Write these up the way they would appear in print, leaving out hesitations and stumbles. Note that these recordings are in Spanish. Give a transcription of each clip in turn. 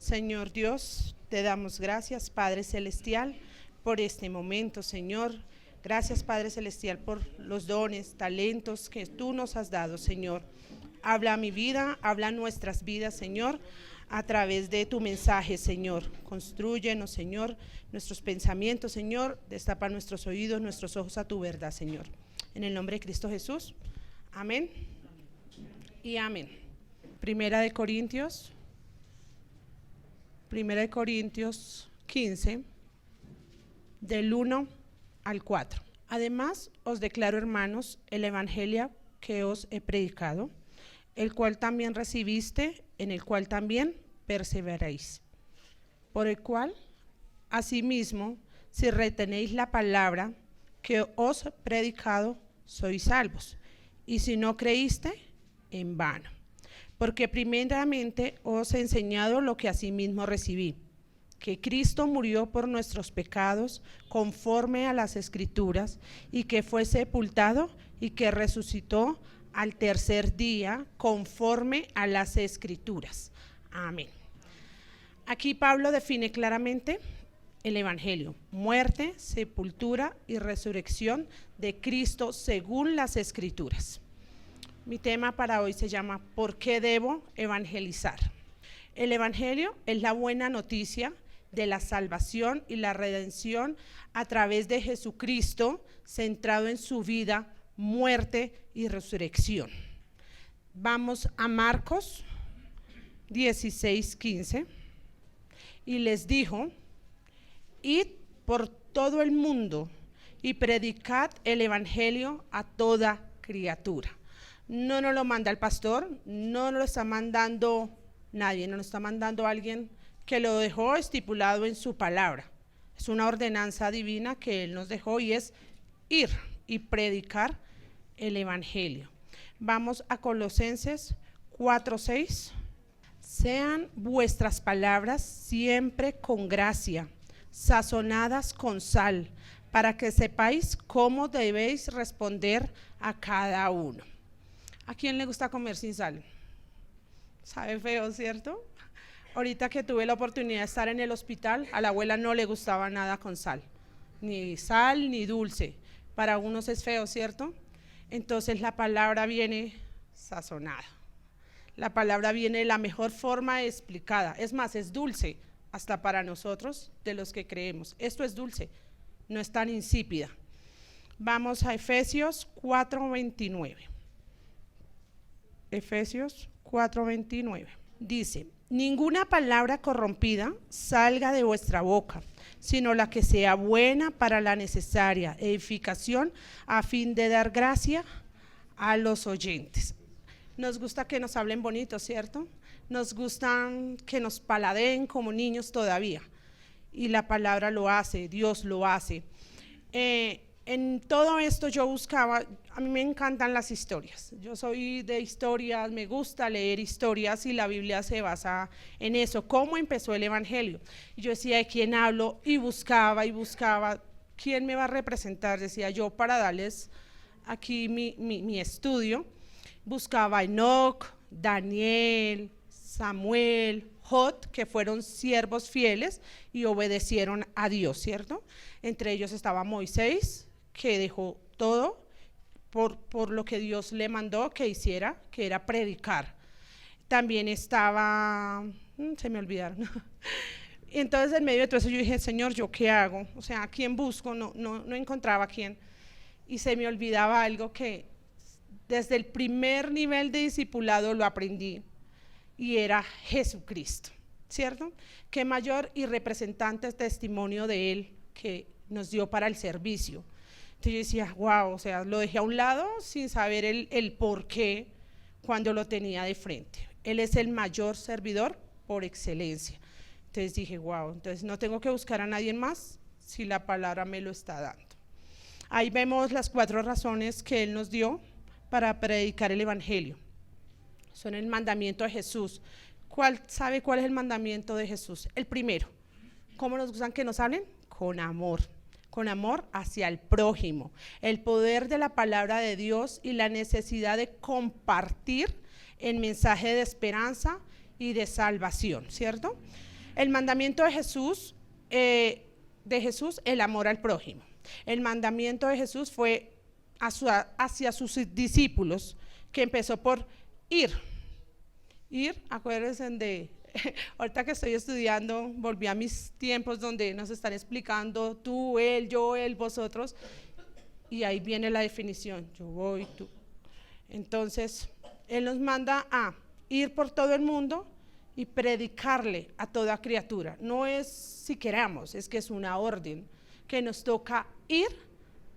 Señor Dios, te damos gracias, Padre Celestial, por este momento, Señor. Gracias, Padre Celestial, por los dones, talentos que tú nos has dado, Señor. Habla mi vida, habla nuestras vidas, Señor, a través de tu mensaje, Señor. Constrúyenos, Señor, nuestros pensamientos, Señor. Destapa nuestros oídos, nuestros ojos a tu verdad, Señor. En el nombre de Cristo Jesús. Amén y amén. Primera de Corintios 15, del 1 al 4. Además, os declaro, hermanos, el evangelio que os he predicado, el cual también recibiste, en el cual también perseveráis, por el cual, asimismo, si retenéis la palabra que os he predicado, sois salvos, y si no creíste, en vano. Porque primeramente os he enseñado lo que asimismo recibí, que Cristo murió por nuestros pecados conforme a las Escrituras, y que fue sepultado y que resucitó al tercer día conforme a las Escrituras. Amén. Aquí Pablo define claramente el evangelio: muerte, sepultura y resurrección de Cristo según las Escrituras. Mi tema para hoy se llama ¿por qué debo evangelizar? El evangelio es la buena noticia de la salvación y la redención a través de Jesucristo, centrado en su vida, muerte y resurrección. Vamos a Marcos 16:15. Y les dijo: id por todo el mundo y predicad el evangelio a toda criatura. No nos lo manda el pastor, no nos lo está mandando nadie, no nos está mandando alguien que lo dejó estipulado en su palabra. Es una ordenanza divina que él nos dejó, y es ir y predicar el evangelio. Vamos a Colosenses 4:6. Sean vuestras palabras siempre con gracia, sazonadas con sal, para que sepáis cómo debéis responder a cada uno. ¿A quién le gusta comer sin sal? Sabe feo, ¿cierto? Ahorita que tuve la oportunidad de estar en el hospital, a la abuela no le gustaba nada con sal, ni sal ni dulce. Para unos es feo, ¿cierto? Entonces la palabra viene sazonada. La palabra viene de la mejor forma explicada. Es más, es dulce hasta para nosotros, de los que creemos. Esto es dulce, no es tan insípida. Vamos a Efesios 4:29. Efesios 4:29. Dice: ninguna palabra corrompida salga de vuestra boca, sino la que sea buena para la necesaria edificación, a fin de dar gracia a los oyentes. Nos gusta que nos hablen bonito, ¿cierto? Nos gustan que nos paladeen como niños todavía. Y la palabra lo hace, Dios lo hace. En todo esto yo buscaba, a mí me encantan las historias. Yo soy de historias, me gusta leer historias, y la Biblia se basa en eso. ¿Cómo empezó el evangelio? Y yo decía, ¿de quién hablo? Y buscaba, ¿quién me va a representar? Decía yo, para darles aquí mi estudio. Buscaba a Enoc, Daniel, Samuel, Jod, que fueron siervos fieles y obedecieron a Dios, ¿cierto? Entre ellos estaba Moisés, que dejó todo por lo que Dios le mandó que hiciera, que era predicar. También estaba, se me olvidaron. Entonces, en medio de todo eso yo dije, Señor, ¿yo qué hago? O sea, ¿a quién busco? No encontraba a quién. Y se me olvidaba algo que desde el primer nivel de discipulado lo aprendí, y era Jesucristo, ¿cierto? Qué mayor y representante testimonio de Él que nos dio para el servicio. Entonces yo decía, wow, o sea, lo dejé a un lado sin saber el por qué cuando lo tenía de frente. Él es el mayor servidor por excelencia. Entonces dije, wow, entonces no tengo que buscar a nadie más si la palabra me lo está dando. Ahí vemos las 4 razones que Él nos dio para predicar el evangelio. Son el mandamiento de Jesús. ¿Sabe cuál es el mandamiento de Jesús? El primero. ¿Cómo nos gustan que nos hablen? Con amor hacia el prójimo. El poder de la palabra de Dios y la necesidad de compartir el mensaje de esperanza y de salvación, ¿cierto? El mandamiento de Jesús, el amor al prójimo. El mandamiento de Jesús fue hacia sus discípulos, que empezó por ir. Acuérdense de, ahorita que estoy estudiando, volví a mis tiempos donde nos están explicando tú, él, yo, él, vosotros, y ahí viene la definición, yo voy, tú. Entonces, Él nos manda a ir por todo el mundo y predicarle a toda criatura. No es si queramos, es que es una orden que nos toca ir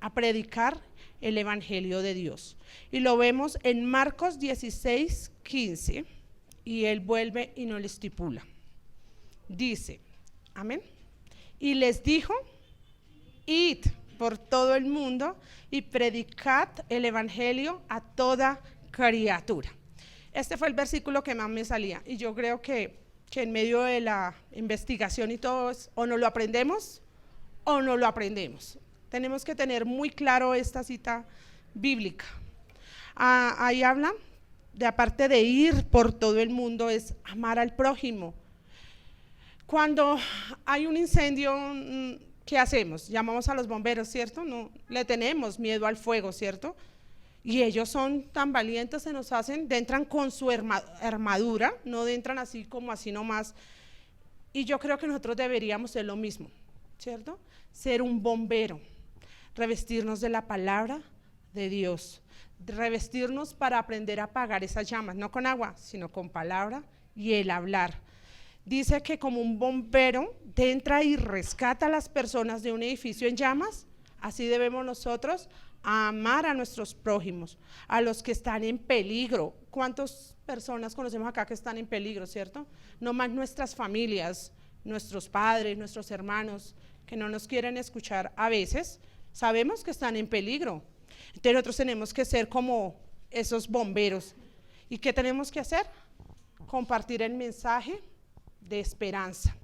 a predicar el Evangelio de Dios. Y lo vemos en Marcos 16:15, y Él vuelve y nos lo estipula. Dice, amén. Y les dijo, id por todo el mundo y predicad el Evangelio a toda criatura. Este fue el versículo que más me salía, y yo creo que en medio de la investigación y todo, o no lo aprendemos o no lo aprendemos. Tenemos que tener muy claro esta cita bíblica. Ahí habla de, aparte de ir por todo el mundo, es amar al prójimo. Cuando hay un incendio, ¿qué hacemos? Llamamos a los bomberos, ¿cierto? No le tenemos miedo al fuego, ¿cierto? Y ellos son tan valientes, se nos hacen, entran con su armadura, no entran así como así nomás. Y yo creo que nosotros deberíamos ser lo mismo, ¿cierto? Ser un bombero, revestirnos de la palabra de Dios, revestirnos para aprender a apagar esas llamas, no con agua, sino con palabra y el hablar. Dice que como un bombero entra y rescata a las personas de un edificio en llamas, así debemos nosotros amar a nuestros prójimos, a los que están en peligro. ¿Cuántas personas conocemos acá que están en peligro, cierto? No más nuestras familias, nuestros padres, nuestros hermanos, que no nos quieren escuchar a veces, sabemos que están en peligro. Entonces nosotros tenemos que ser como esos bomberos. ¿Y qué tenemos que hacer? Compartir el mensaje de esperanza.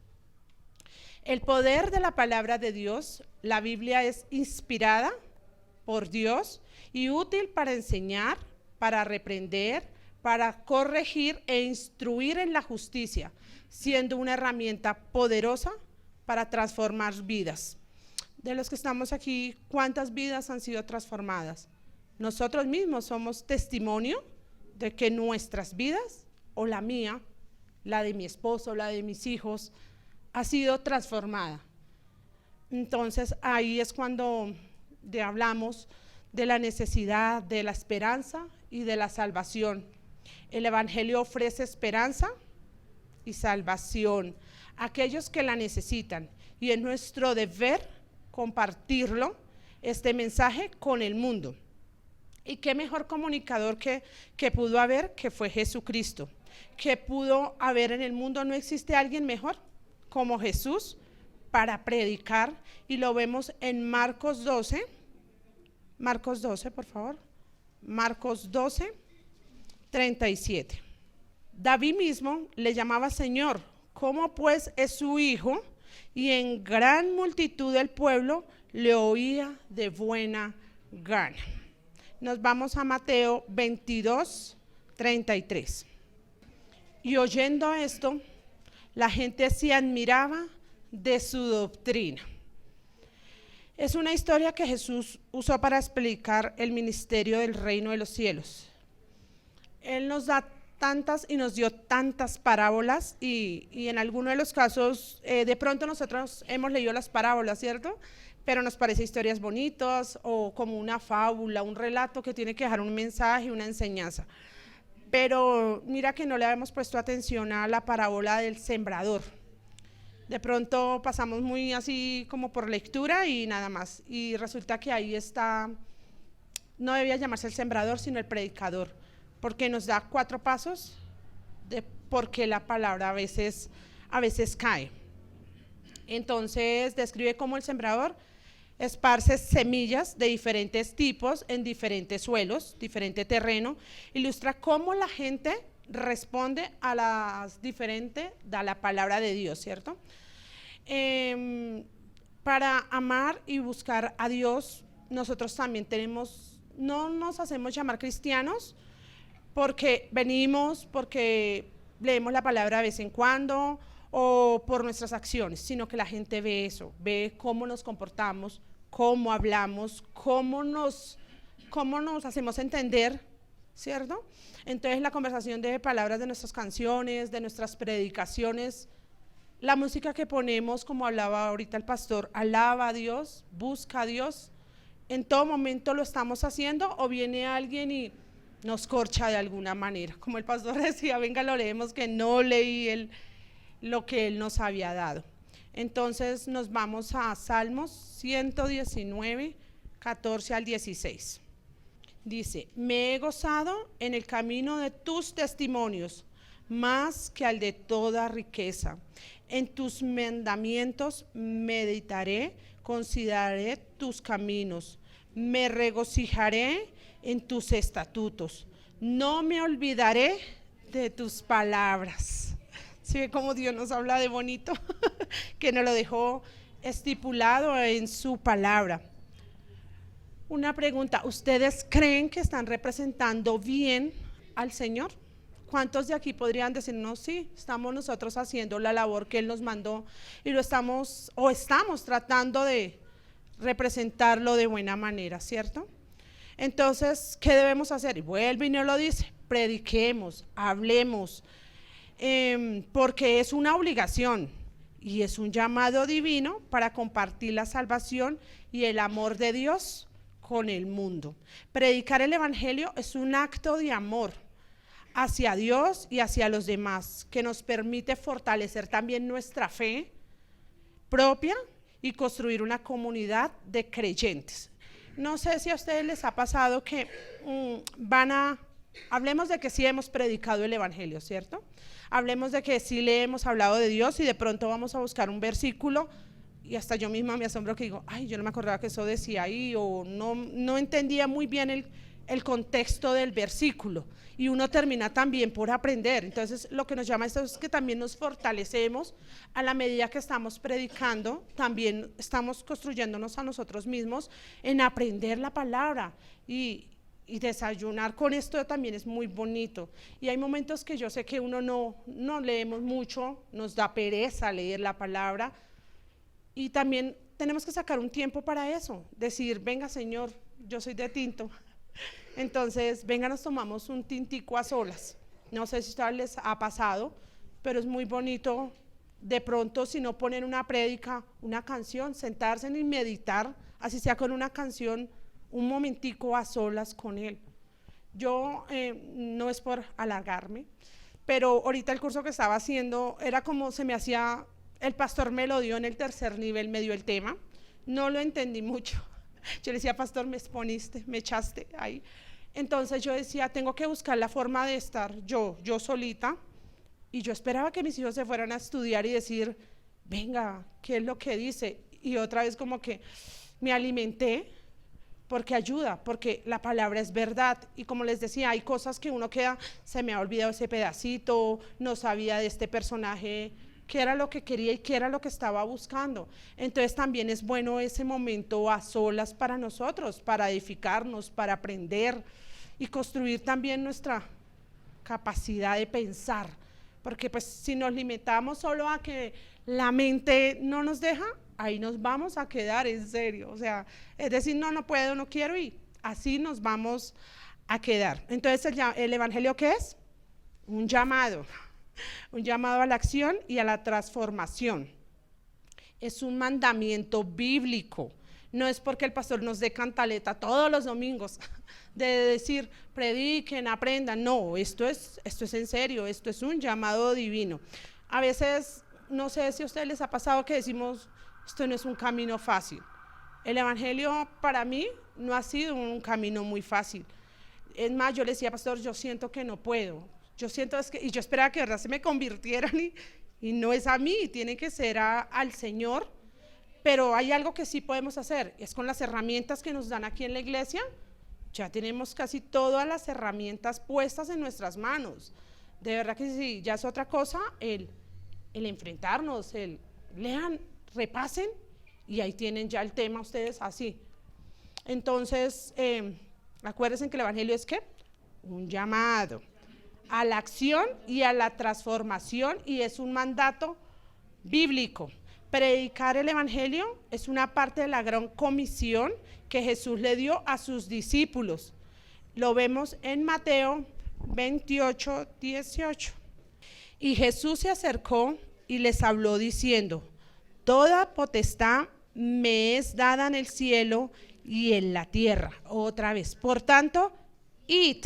El poder de la palabra de Dios, la Biblia es inspirada por Dios y útil para enseñar, para reprender, para corregir e instruir en la justicia, siendo una herramienta poderosa para transformar vidas. De los que estamos aquí, ¿cuántas vidas han sido transformadas? Nosotros mismos somos testimonio de que nuestras vidas, o la mía, la de mi esposo, la de mis hijos, ha sido transformada. Entonces ahí es cuando hablamos de la necesidad de la esperanza y de la salvación. El Evangelio ofrece esperanza y salvación a aquellos que la necesitan, y es nuestro deber compartirlo, este mensaje, con el mundo. Y qué mejor comunicador que pudo haber, que fue Jesucristo, que pudo haber en el mundo. No existe alguien mejor como Jesús para predicar, y lo vemos en Marcos 12, por favor, Marcos 12, 37. David mismo le llamaba Señor, ¿cómo pues es su hijo? Y en gran multitud del pueblo le oía de buena gana. Nos vamos a Mateo 22, 33. Y oyendo esto, la gente se admiraba de su doctrina. Es una historia que Jesús usó para explicar el ministerio del reino de los cielos. Él nos da tantas y nos dio tantas parábolas, y en algunos de los casos, de pronto nosotros hemos leído las parábolas, ¿cierto? Pero nos parece historias bonitas o como una fábula, un relato que tiene que dejar un mensaje, una enseñanza. Pero mira que no le habíamos puesto atención a la parábola del sembrador. De pronto pasamos muy así como por lectura y nada más. Y resulta que ahí está, no debía llamarse el sembrador, sino el predicador, porque nos da 4 pasos de por qué la palabra a veces cae. Entonces describe cómo el sembrador esparce semillas de diferentes tipos en diferentes suelos, diferente terreno. Ilustra cómo la gente responde a la palabra de Dios, ¿cierto? Para amar y buscar a Dios, nosotros también no nos hacemos llamar cristianos porque venimos, porque leemos la palabra de vez en cuando, o por nuestras acciones, sino que la gente ve eso, ve cómo nos comportamos, cómo hablamos, cómo nos hacemos entender, ¿cierto? Entonces la conversación de palabras de nuestras canciones, de nuestras predicaciones, la música que ponemos, como hablaba ahorita el pastor, alaba a Dios, busca a Dios, en todo momento lo estamos haciendo o viene alguien y nos corcha de alguna manera, como el pastor decía, venga lo leemos que no leí lo que él nos había dado. Entonces nos vamos a Salmos 119, 14 al 16. Dice, me he gozado en el camino de tus testimonios, más que al de toda riqueza. En tus mandamientos meditaré, consideraré tus caminos, me regocijaré en tus estatutos, no me olvidaré de tus palabras. ¿Sí ve cómo Dios nos habla de bonito? Que nos lo dejó estipulado en su palabra. Una pregunta, ¿ustedes creen que están representando bien al Señor? ¿Cuántos de aquí podrían decirnos, sí, estamos nosotros haciendo la labor que Él nos mandó y lo estamos tratando de representarlo de buena manera, ¿cierto? Entonces, ¿qué debemos hacer? Y vuelve y nos lo dice, prediquemos, hablemos, porque es una obligación y es un llamado divino para compartir la salvación y el amor de Dios con el mundo. Predicar el evangelio es un acto de amor hacia Dios y hacia los demás, que nos permite fortalecer también nuestra fe propia y construir una comunidad de creyentes. No sé si a ustedes les ha pasado que hablemos de que sí hemos predicado el evangelio, ¿cierto? Hablemos de que sí le hemos hablado de Dios y de pronto vamos a buscar un versículo y hasta yo misma me asombro que digo, ay, yo no me acordaba que eso decía ahí, o no entendía muy bien el contexto del versículo, y uno termina también por aprender. Entonces lo que nos llama esto es que también nos fortalecemos a la medida que estamos predicando, también estamos construyéndonos a nosotros mismos en aprender la palabra, y desayunar con esto también es muy bonito. Y hay momentos que yo sé que uno no leemos mucho, nos da pereza leer la palabra, y también tenemos que sacar un tiempo para eso, decir, venga Señor, yo soy de tinto, entonces venga, nos tomamos un tintico a solas. No sé si a ustedes les ha pasado, pero es muy bonito de pronto, si no ponen una prédica, una canción, sentarse y meditar, así sea con una canción, un momentico a solas con Él. Yo, no es por alargarme, pero ahorita el curso que estaba haciendo era como se me hacía, el pastor me lo dio en el tercer nivel, me dio el tema, no lo entendí mucho. Yo le decía, pastor, me exponiste, me echaste ahí. Entonces yo decía, tengo que buscar la forma de estar yo solita, y yo esperaba que mis hijos se fueran a estudiar y decir, venga, ¿qué es lo que dice? Y otra vez como que me alimenté, porque ayuda, porque la palabra es verdad, y como les decía, hay cosas que uno queda, se me ha olvidado ese pedacito, no sabía de este personaje, qué era lo que quería y qué era lo que estaba buscando. Entonces también es bueno ese momento a solas para nosotros, para edificarnos, para aprender y construir también nuestra capacidad de pensar, porque pues si nos limitamos solo a que la mente no nos deja, ahí nos vamos a quedar en serio, o sea, es decir, no puedo, no quiero, y así nos vamos a quedar. Entonces el evangelio, ¿qué es? Un llamado a la acción y a la transformación. Es un mandamiento bíblico. No es porque el pastor nos dé cantaleta todos los domingos de decir, prediquen, aprendan. No, esto es en serio, esto es un llamado divino. A veces, no sé si a ustedes les ha pasado que decimos, esto no es un camino fácil. El evangelio para mí no ha sido un camino muy fácil. Es más, yo le decía, pastor, yo siento que no puedo. Yo siento y yo esperaba que de verdad se me convirtieran, y no es a mí, tiene que ser al Señor. Pero hay algo que sí podemos hacer, es con las herramientas que nos dan aquí en la iglesia. Ya tenemos casi todas las herramientas puestas en nuestras manos. De verdad que sí, ya es otra cosa el enfrentarnos, lean, repasen, y ahí tienen ya el tema ustedes así. Entonces, acuérdense que el evangelio es ¿qué? Un llamado a la acción y a la transformación, y es un mandato bíblico. Predicar el evangelio es una parte de la gran comisión que Jesús le dio a sus discípulos. Lo vemos en Mateo 28, 18. Y Jesús se acercó y les habló diciendo: toda potestad me es dada en el cielo y en la tierra. Otra vez. Por tanto, id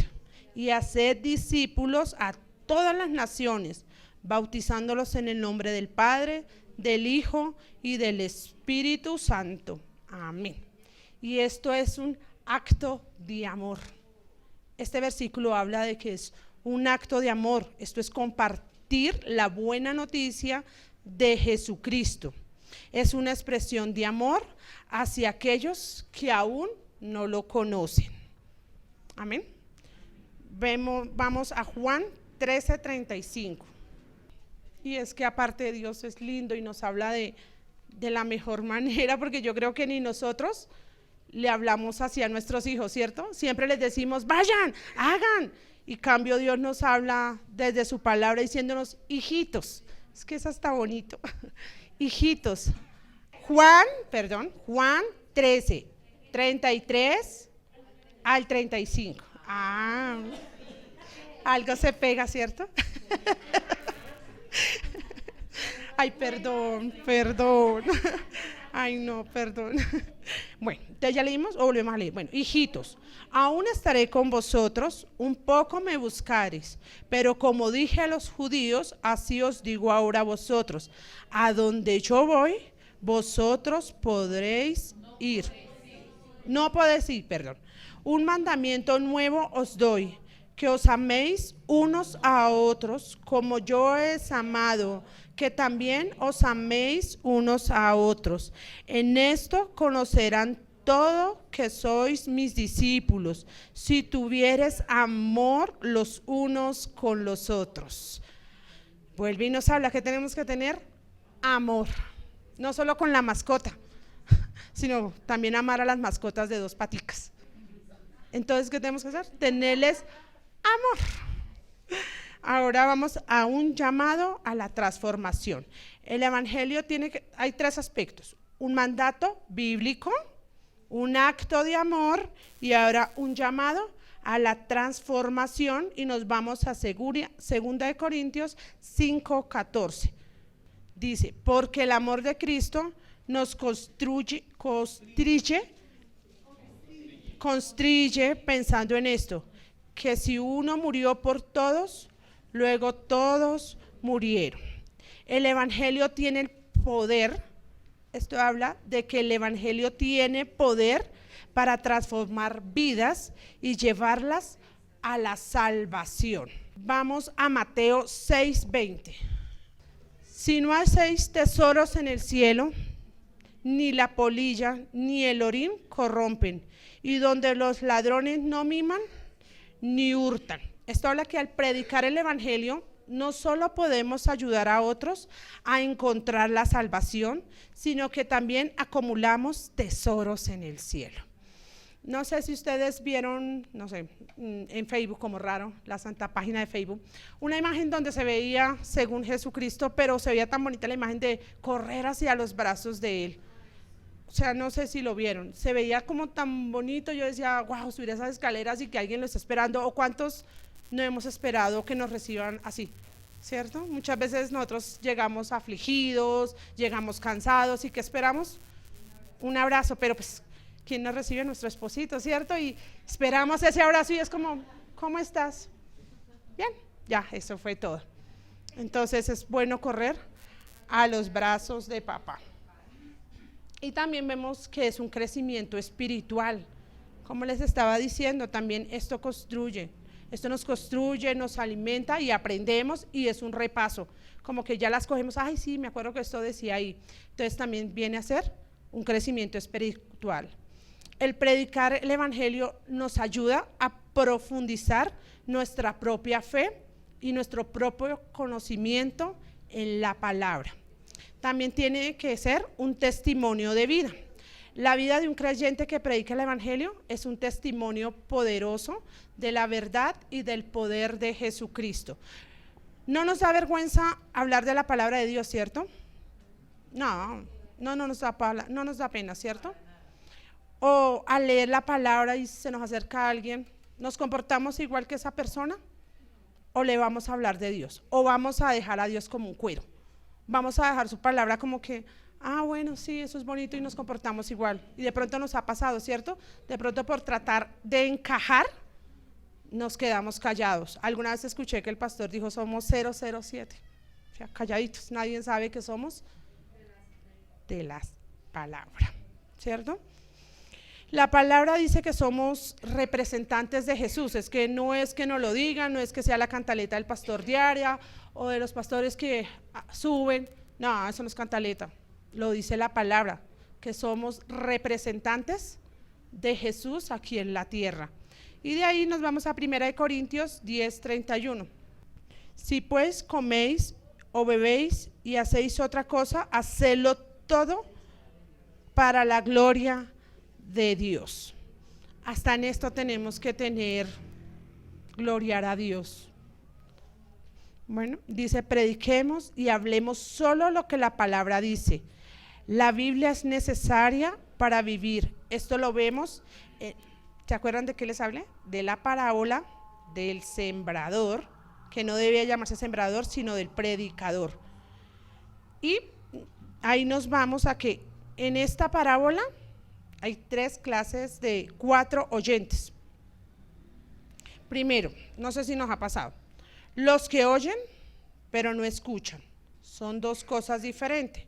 y haced discípulos a todas las naciones, bautizándolos en el nombre del Padre, del Hijo y del Espíritu Santo. Amén. Y esto es un acto de amor. Este versículo habla de que es un acto de amor. Esto es compartir la buena noticia de Jesucristo. Es una expresión de amor hacia aquellos que aún no lo conocen. Amén. Vamos a Juan 13:35. Y es que aparte de Dios es lindo y nos habla de la mejor manera, porque yo creo que ni nosotros le hablamos así a nuestros hijos, ¿cierto? Siempre les decimos, vayan, hagan. Y cambio Dios nos habla desde su palabra diciéndonos, hijitos. Es que eso está bonito. Hijitos. Juan 13, 33 al 35. Algo se pega, ¿cierto? Ay, perdón. Ay, no, perdón. Bueno, entonces ya leímos o volvemos a leer. Bueno, hijitos, aún estaré con vosotros, un poco me buscaréis, pero como dije a los judíos, así os digo ahora a vosotros, a donde yo voy, vosotros podréis ir. No podéis ir, perdón. Un mandamiento nuevo os doy, que os améis unos a otros, como yo os he amado, que también os améis unos a otros. En esto conocerán todo que sois mis discípulos, si tuvieres amor los unos con los otros. Vuelve y nos habla que tenemos que tener amor, no solo con la mascota, sino también amar a las mascotas de dos paticas. Entonces, ¿qué tenemos que hacer? Tenerles amor. Ahora vamos a un llamado a la transformación. El evangelio hay tres aspectos: un mandato bíblico, un acto de amor y ahora un llamado a la transformación. Y nos vamos a 2 de Corintios 5:14. Dice, porque el amor de Cristo nos constriye pensando en esto, que si uno murió por todos, luego todos murieron. El evangelio tiene el poder, esto habla de que el evangelio tiene poder para transformar vidas y llevarlas a la salvación. Vamos a Mateo 6:20. Si no hacéis tesoros en el cielo, ni la polilla ni el orín corrompen, y donde los ladrones no miman ni hurtan. Esto habla que al predicar el evangelio no solo podemos ayudar a otros a encontrar la salvación, sino que también acumulamos tesoros en el cielo. No sé si ustedes vieron, no sé, en Facebook, como raro, la santa página de Facebook, una imagen donde se veía según Jesucristo, pero se veía tan bonita la imagen de correr hacia los brazos de Él. O sea, no sé si lo vieron, se veía como tan bonito. Yo decía, wow, subir esas escaleras y que alguien lo está esperando. O cuántos no hemos esperado que nos reciban así, ¿cierto? Muchas veces nosotros llegamos afligidos, llegamos cansados y ¿qué esperamos? Un abrazo, pero pues ¿quién nos recibe? Nuestro esposito, ¿cierto? Y esperamos ese abrazo y es como, ¿cómo estás? Bien, ya, eso fue todo. Entonces es bueno correr a los brazos de papá. Y también vemos que es un crecimiento espiritual. Como les estaba diciendo, también esto nos construye, nos alimenta y aprendemos, y es un repaso. Como que ya las cogemos, ay sí, me acuerdo que esto decía ahí. Entonces también viene a ser un crecimiento espiritual. El predicar el evangelio nos ayuda a profundizar nuestra propia fe y nuestro propio conocimiento en la palabra. También tiene que ser un testimonio de vida. La vida de un creyente que predica el evangelio es un testimonio poderoso de la verdad y del poder de Jesucristo. No nos da vergüenza hablar de la palabra de Dios, ¿cierto? No, no nos da no nos da pena, ¿cierto? O al leer la palabra y se nos acerca alguien, ¿nos comportamos igual que esa persona? ¿O le vamos a hablar de Dios? ¿O vamos a dejar a Dios como un cuero? Vamos a dejar su palabra como que, bueno, sí, eso es bonito y nos comportamos igual. Y de pronto nos ha pasado, ¿cierto? De pronto por tratar de encajar, nos quedamos callados. Alguna vez escuché que el pastor dijo, somos 007. O sea, calladitos, nadie sabe que somos de las palabras, ¿cierto? La palabra dice que somos representantes de Jesús, es que no es que nos lo digan, no es que sea la cantaleta del pastor diaria o de los pastores que suben, no, eso no es cantaleta, lo dice la palabra, que somos representantes de Jesús aquí en la tierra. Y de ahí nos vamos a 1 Corintios 10:31. Si pues coméis o bebéis y hacéis otra cosa, hacedlo todo para la gloria de Dios. Hasta en esto tenemos que gloriar a Dios. Bueno, dice, prediquemos y hablemos solo lo que la palabra dice. La Biblia es necesaria para vivir. Esto lo vemos, ¿se acuerdan de qué les hablé? De la parábola del sembrador, que no debía llamarse sembrador, sino del predicador. Y ahí nos vamos a que en esta parábola hay 3 clases de 4 oyentes. Primero, no sé si nos ha pasado, los que oyen pero no escuchan. Son 2 cosas diferentes.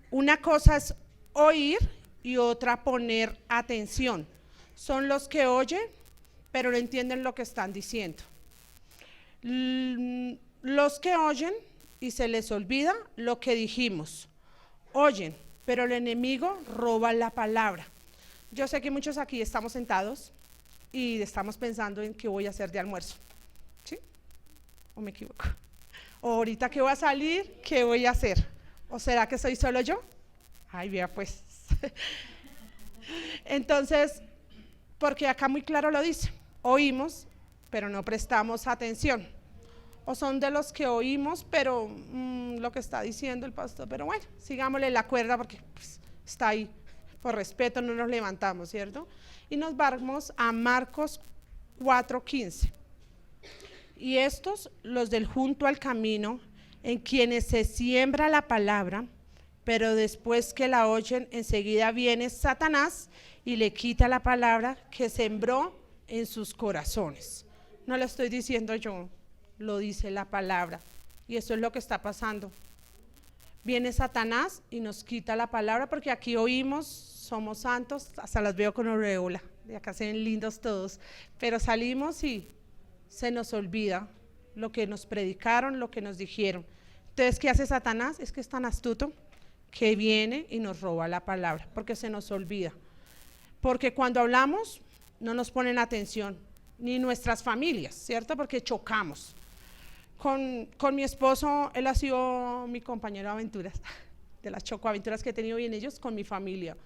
Una cosa es oír y otra poner atención. Son los que oyen pero no entienden lo que están diciendo. Los que oyen y se les olvida lo que dijimos. Oyen, pero el enemigo roba la palabra. Yo sé que muchos aquí estamos sentados y estamos pensando en qué voy a hacer de almuerzo, ¿sí? ¿O me equivoco? O ahorita que voy a salir, ¿qué voy a hacer? ¿O será que soy solo yo? Ay, vea pues. Entonces, porque acá muy claro lo dice, oímos, pero no prestamos atención. O son de los que oímos, pero lo que está diciendo el pastor, pero bueno, sigámosle la cuerda porque pues, está ahí. Por respeto no nos levantamos, ¿cierto? Y nos vamos a Marcos 4:15. Y estos, los del junto al camino, en quienes se siembra la palabra, pero después que la oyen, enseguida viene Satanás y le quita la palabra que sembró en sus corazones. No lo estoy diciendo yo, lo dice la palabra. Y eso es lo que está pasando. Viene Satanás y nos quita la palabra porque aquí oímos, somos santos, hasta las veo con aureola, de acá se ven lindos todos, pero salimos y se nos olvida lo que nos predicaron, lo que nos dijeron. Entonces, ¿qué hace Satanás? Es que es tan astuto que viene y nos roba la palabra, porque se nos olvida. Porque cuando hablamos no nos ponen atención, ni nuestras familias, ¿cierto? Porque chocamos. Con mi esposo, él ha sido mi compañero de aventuras, de las chocoaventuras que he tenido bien ellos con mi familia.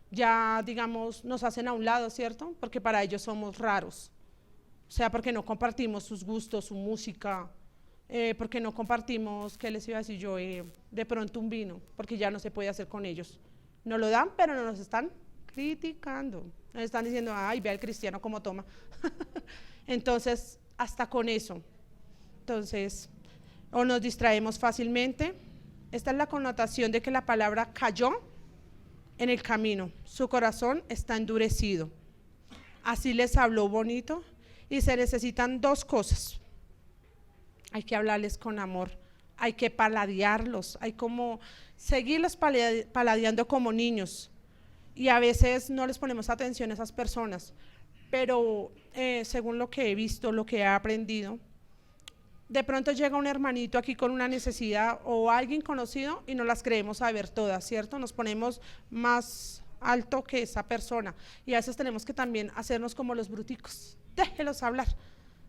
Ya, digamos, nos hacen a un lado, ¿cierto? Porque para ellos somos raros. O sea, porque no compartimos sus gustos, su música, porque no compartimos, ¿qué les iba a decir yo? De pronto un vino, porque ya no se puede hacer con ellos. Nos lo dan, pero no nos están criticando. Nos están diciendo, ay, ve al cristiano cómo toma. Entonces, hasta con eso. Entonces, o nos distraemos fácilmente. Esta es la connotación de que la palabra cayó en el camino. Su corazón está endurecido. Así les habló bonito y se necesitan 2 cosas. Hay que hablarles con amor, hay que paladearlos, hay como seguirlos paladeando como niños. Y a veces no les ponemos atención a esas personas, pero según lo que he visto, lo que he aprendido, de pronto llega un hermanito aquí con una necesidad o alguien conocido y no las creemos saber todas, ¿cierto? Nos ponemos más alto que esa persona y a veces tenemos que también hacernos como los bruticos. Déjenlos hablar,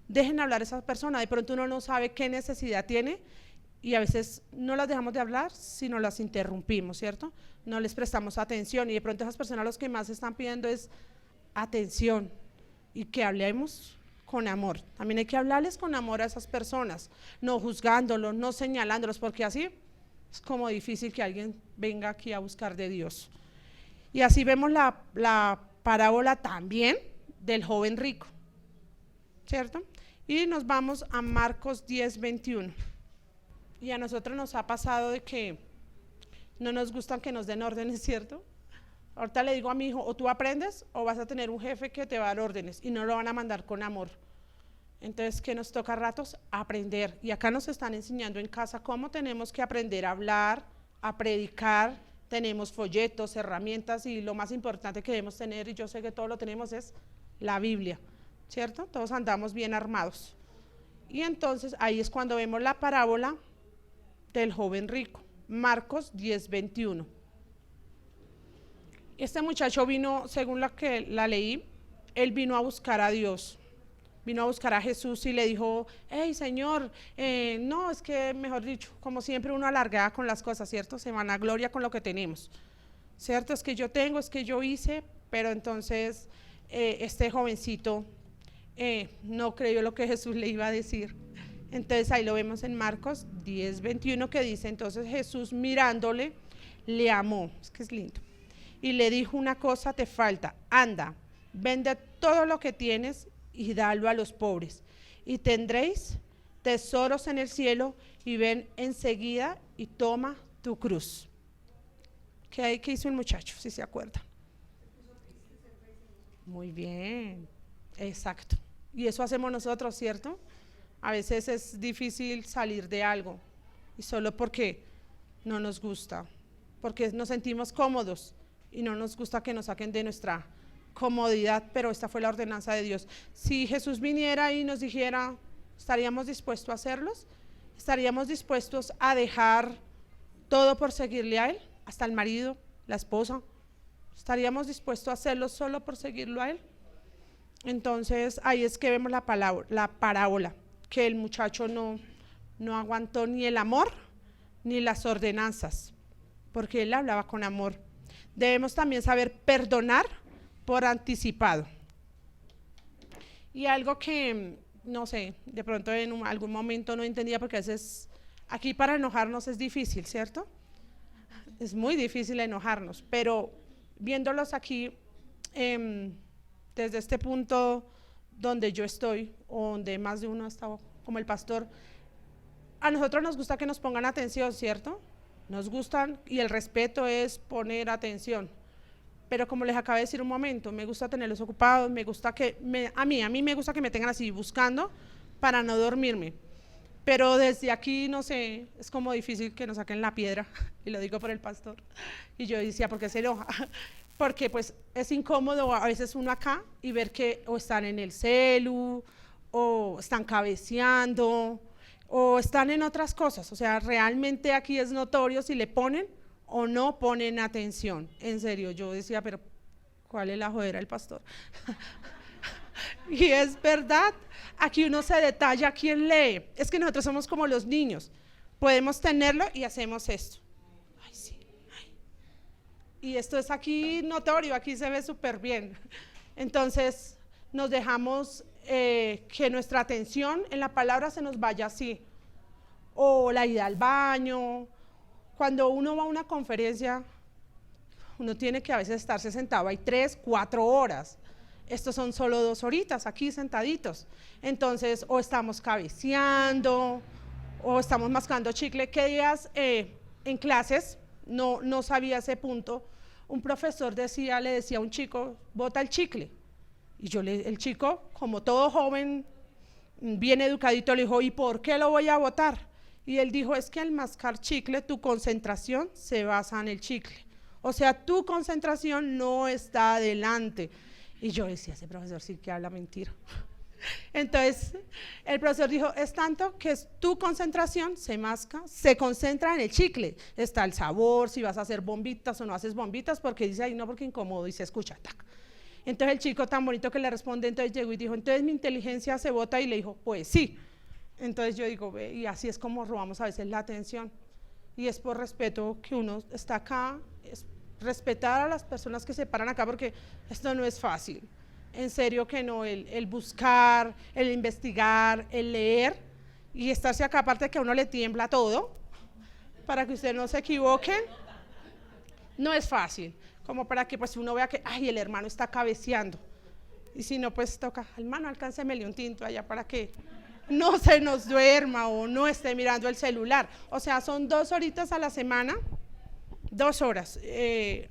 dejen hablar a esa persona. De pronto uno no sabe qué necesidad tiene y a veces no las dejamos de hablar, sino las interrumpimos, ¿cierto? No les prestamos atención y de pronto esas personas los que más están pidiendo es atención y que hablemos con amor. También hay que hablarles con amor a esas personas, no juzgándolos, no señalándolos, porque así Es como difícil que alguien venga aquí a buscar de Dios. Y así vemos la parábola también del joven rico, ¿cierto? Y nos vamos a Marcos 10:21. Y a nosotros nos ha pasado de que no nos gustan que nos den órdenes, ¿cierto? Ahorita le digo a mi hijo, o tú aprendes o vas a tener un jefe que te va a dar órdenes y no lo van a mandar con amor. Entonces, ¿qué nos toca a ratos? Aprender. Y acá nos están enseñando en casa cómo tenemos que aprender a hablar, a predicar. Tenemos folletos, herramientas y lo más importante que debemos tener, y yo sé que todos lo tenemos, es la Biblia, ¿cierto? Todos andamos bien armados. Y entonces ahí es cuando vemos la parábola del joven rico, Marcos 10:21. Este muchacho vino, según la que la leí, él vino a buscar a Dios. Vino a buscar a Jesús y le dijo, hey Señor, no, es que mejor dicho, como siempre uno alargaba con las cosas, ¿cierto? Se vanagloria con lo que tenemos, ¿cierto? Es que yo tengo, es que yo hice, pero entonces este jovencito no creyó lo que Jesús le iba a decir. Entonces ahí lo vemos en Marcos 10:21 que dice, entonces Jesús mirándole, le amó, es que es lindo, y le dijo una cosa te falta, anda, vende todo lo que tienes y dalo a los pobres, y tendréis tesoros en el cielo, y ven enseguida y toma tu cruz. ¿Qué hizo el muchacho, si se acuerdan? Muy bien, exacto. Y eso hacemos nosotros, ¿cierto? A veces es difícil salir de algo, y solo porque no nos gusta, porque nos sentimos cómodos, y no nos gusta que nos saquen de nuestra comodidad, pero esta fue la ordenanza de Dios. Si Jesús viniera y nos dijera, ¿estaríamos dispuestos a hacerlos? ¿Estaríamos dispuestos a dejar todo por seguirle a Él? Hasta el marido, la esposa. ¿Estaríamos dispuestos a hacerlo solo por seguirlo a Él? Entonces ahí es que vemos la parábola, que el muchacho no aguantó ni el amor ni las ordenanzas, porque él hablaba con amor. Debemos también saber perdonar por anticipado. Y algo que, no sé, de pronto en algún momento no entendía, porque a veces aquí para enojarnos es difícil, ¿cierto? Es muy difícil enojarnos, pero viéndolos aquí, desde este punto donde yo estoy, o donde más de uno ha estado como el pastor, a nosotros nos gusta que nos pongan atención, ¿cierto? Nos gustan, y el respeto es poner atención. Pero como les acabo de decir un momento, me gusta tenerlos ocupados, me gusta a mí me gusta que me tengan así buscando para no dormirme. Pero desde aquí, no sé, es como difícil que nos saquen la piedra, y lo digo por el pastor. Y yo decía, ¿por qué se enoja? Porque pues es incómodo a veces uno acá y ver que o están en el celu, o están cabeceando, o están en otras cosas. O sea, realmente aquí es notorio si le ponen o no ponen atención. En serio, yo decía, pero ¿cuál es la jodera del pastor? Y es verdad, aquí uno se detalla quién lee. Es que nosotros somos como los niños, podemos tenerlo y hacemos esto. Ay, sí, ay. Y esto es aquí notorio, aquí se ve súper bien. Entonces nos dejamos que nuestra atención en la palabra se nos vaya así, o la ida al baño. Cuando uno va a una conferencia, uno tiene que a veces estarse sentado, hay 3, 4 horas. Estos son solo 2 horitas aquí sentaditos. Entonces, o estamos cabeceando, o estamos mascando chicle. ¿Qué días en clases? No sabía ese punto. Un profesor le decía a un chico, bota el chicle. Y el chico, como todo joven, bien educadito, le dijo, ¿y por qué lo voy a botar? Y él dijo, es que al mascar chicle, tu concentración se basa en el chicle. O sea, tu concentración no está adelante. Y yo decía, ese profesor sí que habla mentira. Entonces, el profesor dijo, es tanto que tu concentración se concentra en el chicle. Está el sabor, si vas a hacer bombitas o no haces bombitas, porque dice, ay, no, porque incómodo, y se escucha, tac. Entonces el chico tan bonito que le responde, entonces llegó y dijo, entonces mi inteligencia se bota, y le dijo, pues sí. Entonces yo digo, ve, y así es como robamos a veces la atención, y es por respeto que uno está acá, es respetar a las personas que se paran acá, porque esto no es fácil, en serio que no, el buscar, el investigar, el leer, y estarse acá, aparte de que a uno le tiembla todo, para que ustedes no se equivoquen. No es fácil, como para que pues uno vea que, ay, el hermano está cabeceando. Y si no, pues toca, hermano, alcáncemele un tinto allá para que no se nos duerma o no esté mirando el celular. O sea, son 2 horitas a la semana, 2 horas.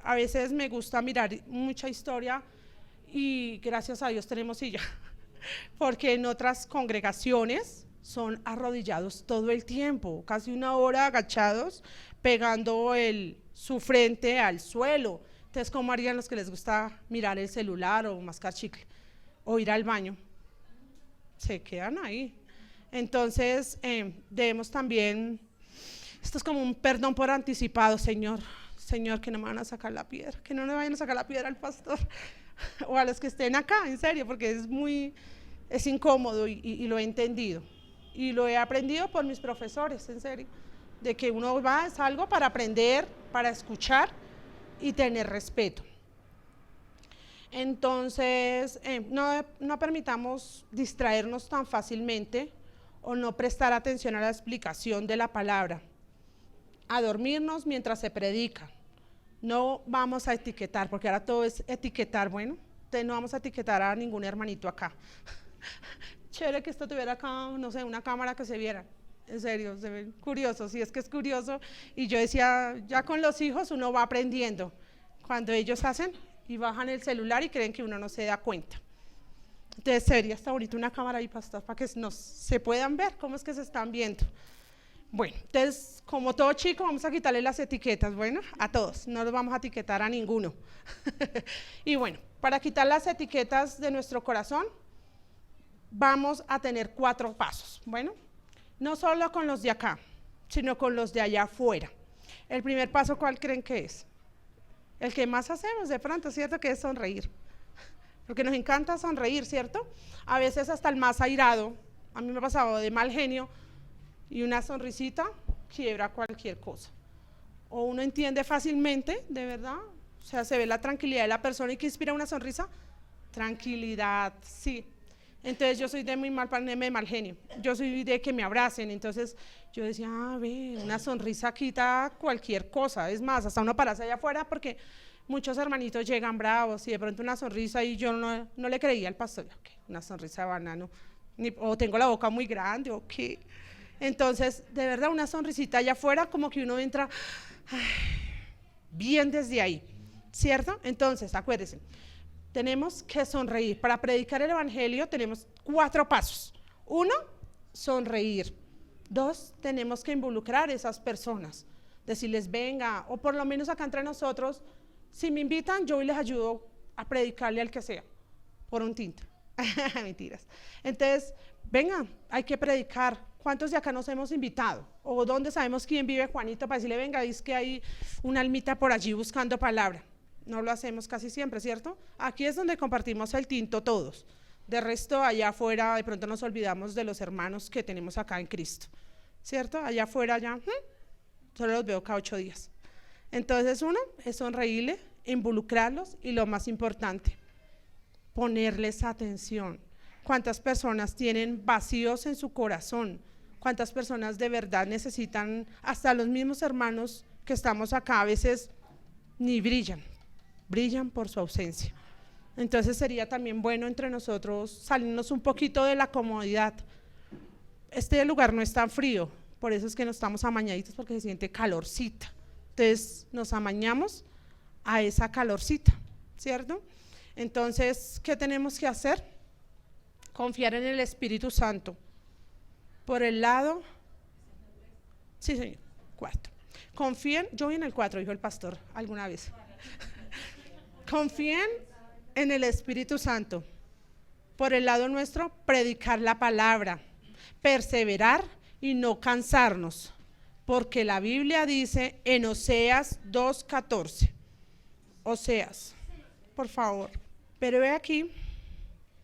A veces me gusta mirar mucha historia y gracias a Dios tenemos silla, porque en otras congregaciones son arrodillados todo el tiempo, casi 1 hora agachados, pegando su frente al suelo. Entonces, ¿cómo harían los que les gusta mirar el celular o mascar chicle o ir al baño? Se quedan ahí. Entonces, debemos también, esto es como un perdón por anticipado, Señor, que no me van a sacar la piedra, que no le vayan a sacar la piedra al pastor o a los que estén acá, en serio, porque es incómodo y lo he entendido. Y lo he aprendido por mis profesores, en serio, de que uno va, es algo para aprender, para escuchar y tener respeto. Entonces, no permitamos distraernos tan fácilmente o no prestar atención a la explicación de la palabra, a dormirnos mientras se predica. No vamos a etiquetar, porque ahora todo es etiquetar, bueno, entonces no vamos a etiquetar a ningún hermanito acá. Chévere que esto tuviera acá, no sé, una cámara que se viera. En serio, se ve curioso, sí es que es curioso. Y yo decía, ya con los hijos uno va aprendiendo. Cuando ellos hacen y bajan el celular y creen que uno no se da cuenta. Entonces sería hasta ahorita una cámara ahí, pastor, para que se puedan ver cómo es que se están viendo. Bueno, entonces, como todo chico, vamos a quitarle las etiquetas, bueno, a todos, no los vamos a etiquetar a ninguno. Y bueno, para quitar las etiquetas de nuestro corazón, vamos a tener 4 pasos, bueno, no solo con los de acá, sino con los de allá afuera. El primer paso, ¿cuál creen que es? El que más hacemos de pronto, ¿cierto? Que es sonreír, porque nos encanta sonreír, ¿cierto? A veces hasta el más airado, a mí me ha pasado de mal genio, y una sonrisita quiebra cualquier cosa. O uno entiende fácilmente, de verdad, o sea, se ve la tranquilidad de la persona. ¿Y qué inspira una sonrisa? Tranquilidad, sí. Entonces yo soy de muy mal de mal genio, yo soy de que me abracen. Entonces yo decía, una sonrisa quita cualquier cosa. Es más, hasta uno pararse allá afuera, porque muchos hermanitos llegan bravos y de pronto una sonrisa, y yo no le creía al pastor, okay, una sonrisa de banano, o tengo la boca muy grande, o qué. Entonces, de verdad, una sonrisita allá afuera, como que uno entra bien desde ahí, ¿cierto? Entonces, acuérdense, tenemos que sonreír. Para predicar el evangelio tenemos 4 pasos. 1, sonreír. 2, tenemos que involucrar a esas personas, decirles venga, o por lo menos acá entre nosotros, si me invitan, yo les ayudo a predicarle al que sea, por un tinto. Mentiras. Entonces, venga, hay que predicar. ¿Cuántos de acá nos hemos invitado? ¿O dónde sabemos quién vive Juanito para decirle, venga, es que hay una almita por allí buscando palabra? No lo hacemos casi siempre, ¿cierto? Aquí es donde compartimos el tinto todos. De resto, allá afuera, de pronto nos olvidamos de los hermanos que tenemos acá en Cristo, ¿cierto? Allá afuera ya, solo los veo cada 8 días. Entonces, 1 es sonreírle, involucrarlos, y lo más importante, ponerles atención. ¿Cuántas personas tienen vacíos en su corazón? ¿Cuántas personas de verdad necesitan? Hasta los mismos hermanos que estamos acá a veces ni brillan por su ausencia. Entonces sería también bueno entre nosotros salirnos un poquito de la comodidad. Este lugar no es tan frío, por eso es que nos estamos amañaditos, porque se siente calorcita. Entonces nos amañamos a esa calorcita, ¿cierto? Entonces, ¿qué tenemos que hacer? Confiar en el Espíritu Santo. Por el lado, sí señor, 4. Confíen, yo vi en el 4, dijo el pastor alguna vez. Confíen en el Espíritu Santo. Por el lado nuestro, predicar la palabra, perseverar y no cansarnos, porque la Biblia dice en Oseas 2:14. Oseas, por favor. Pero ve aquí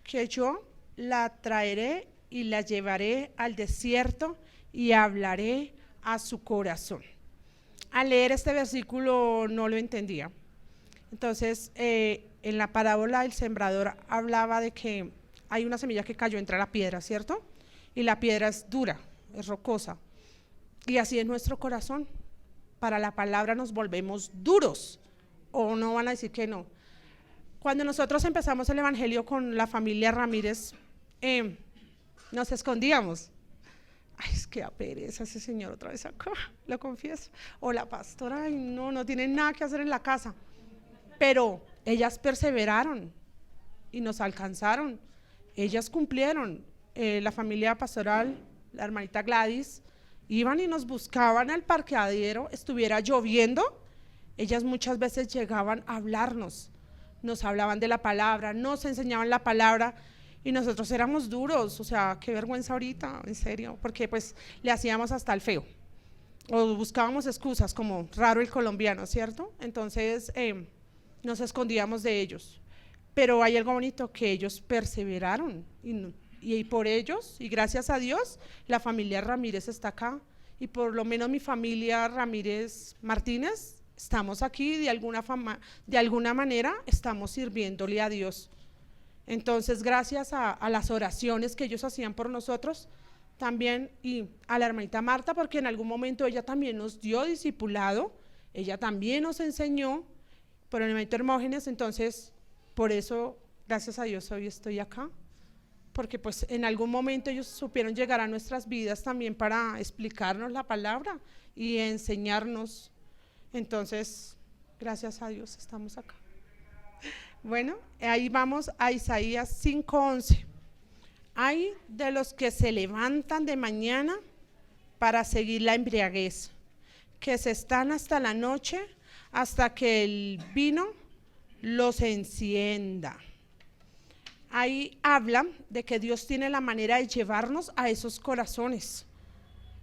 que yo la traeré y la llevaré al desierto y hablaré a su corazón. Al leer este versículo no lo entendía. Entonces, en la parábola del sembrador hablaba de que hay una semilla que cayó entre la piedra, ¿cierto? Y la piedra es dura, es rocosa. Y así es nuestro corazón. para la palabra nos volvemos duros, o no van a decir que no. Cuando nosotros empezamos el evangelio con la familia Ramírez, nos escondíamos. Ay, es que da pereza ese señor otra vez acá, lo confieso. O la pastora, ay, no tienen nada que hacer en la casa. Pero ellas perseveraron y nos alcanzaron. Ellas cumplieron. La familia pastoral, la hermanita Gladys, iban y nos buscaban al parqueadero, estuviera lloviendo. Ellas muchas veces llegaban a hablarnos, nos hablaban de la palabra, nos enseñaban la palabra. Y nosotros éramos duros, o sea, qué vergüenza ahorita, en serio, porque pues le hacíamos hasta el feo, o buscábamos excusas, como raro el colombiano, ¿cierto? Entonces nos escondíamos de ellos, pero hay algo bonito, que ellos perseveraron, y por ellos, y gracias a Dios, la familia Ramírez está acá, y por lo menos mi familia Ramírez Martínez, estamos aquí, de alguna manera, estamos sirviéndole a Dios. Entonces, gracias a las oraciones que ellos hacían por nosotros, también, y a la hermanita Marta, porque en algún momento ella también nos dio discipulado, ella también nos enseñó, por el hermanito Hermógenes. Entonces, por eso, gracias a Dios, hoy estoy acá, porque pues en algún momento ellos supieron llegar a nuestras vidas también para explicarnos la palabra y enseñarnos. Entonces, gracias a Dios estamos acá. Bueno, ahí vamos a Isaías 5:11. Hay de los que se levantan de mañana para seguir la embriaguez, que se están hasta la noche, hasta que el vino los encienda. Ahí habla de que Dios tiene la manera de llevarnos a esos corazones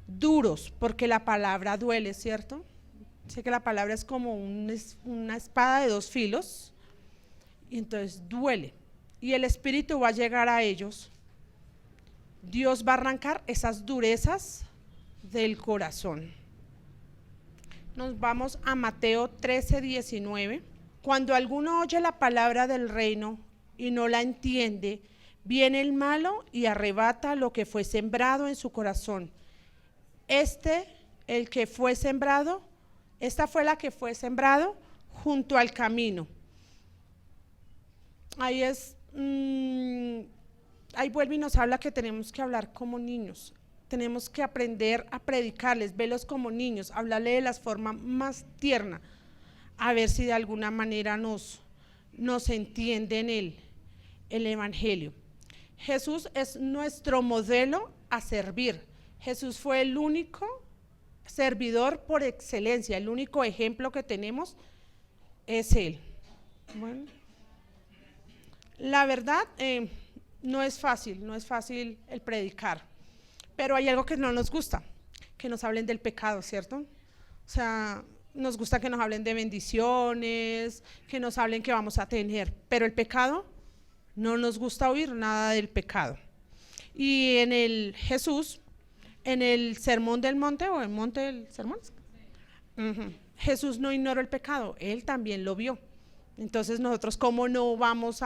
duros, porque la palabra duele, ¿cierto? Sé que la palabra es como una espada de dos filos, y entonces duele, y el Espíritu va a llegar a ellos. Dios va a arrancar esas durezas del corazón. Nos vamos a Mateo 13:19. Cuando alguno oye la palabra del reino y no la entiende, viene el malo y arrebata lo que fue sembrado en su corazón. Esta fue la que fue sembrado junto al camino. Ahí vuelve y nos habla que tenemos que hablar como niños, tenemos que aprender a predicarles, verlos como niños, hablarle de la forma más tierna, a ver si de alguna manera nos entienden el evangelio. Jesús es nuestro modelo a servir. Jesús fue el único servidor por excelencia, el único ejemplo que tenemos es Él. Bueno, la verdad, no es fácil el predicar, pero hay algo que no nos gusta, que nos hablen del pecado, ¿cierto? O sea, nos gusta que nos hablen de bendiciones, que nos hablen que vamos a tener, pero el pecado, no nos gusta oír nada del pecado. Y en el sermón del monte, o el monte del sermón, Jesús no ignoró el pecado, Él también lo vio. Entonces nosotros, ¿cómo no vamos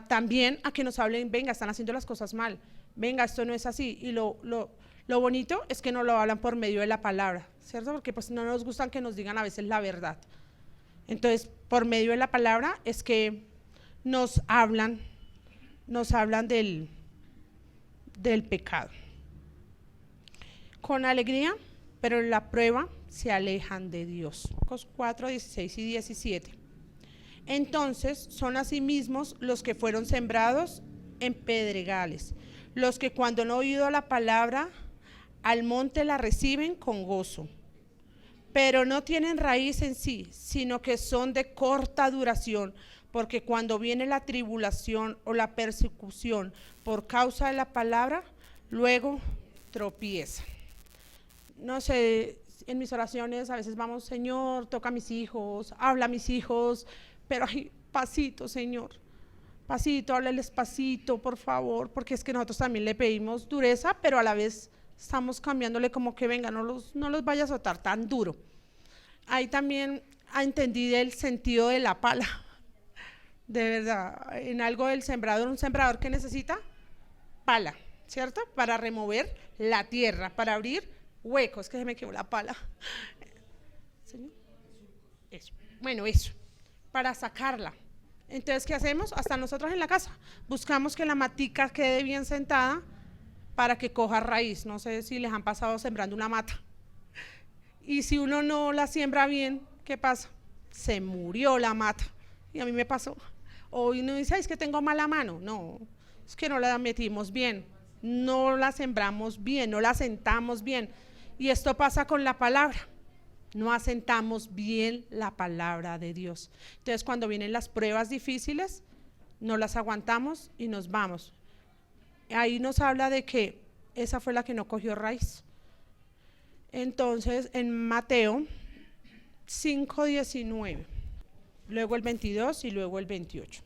también a que nos hablen, venga, están haciendo las cosas mal, venga, esto no es así? Y lo bonito es que no lo hablan por medio de la palabra, ¿cierto? Porque pues no nos gustan que nos digan a veces la verdad. Entonces, por medio de la palabra es que nos hablan del pecado. Con alegría, pero en la prueba se alejan de Dios. 4:16 y 17. Entonces son asimismos los que fueron sembrados en pedregales, los que cuando han oído la palabra al monte la reciben con gozo, pero no tienen raíz en sí, sino que son de corta duración, porque cuando viene la tribulación o la persecución por causa de la palabra, luego tropiezan. No sé, en mis oraciones a veces vamos, Señor, toca a mis hijos, habla a mis hijos, pero ay, pasito, Señor, pasito, háblales pasito, por favor, porque es que nosotros también le pedimos dureza, pero a la vez estamos cambiándole como que venga, no los vayas a azotar tan duro. Ahí también entendí el sentido de la pala, de verdad, en algo del sembrador, un sembrador que necesita pala, ¿cierto? Para remover la tierra, para abrir huecos, que se me quedó la pala. Señor. Eso. Bueno, eso. Para sacarla. Entonces, ¿qué hacemos? Hasta nosotros en la casa. Buscamos que la matica quede bien sentada para que coja raíz. No sé si les han pasado sembrando una mata. Y si uno no la siembra bien, ¿qué pasa? Se murió la mata. Y a mí me pasó. O uno dice, ay, es que tengo mala mano. No, es que no la metimos bien. No la sembramos bien, no la sentamos bien. Y esto pasa con la palabra. No asentamos bien la palabra de Dios. Entonces, cuando vienen las pruebas difíciles, no las aguantamos y nos vamos. Ahí nos habla de que esa fue la que no cogió raíz. Entonces, en Mateo 5:19, luego el 22 y luego el 28.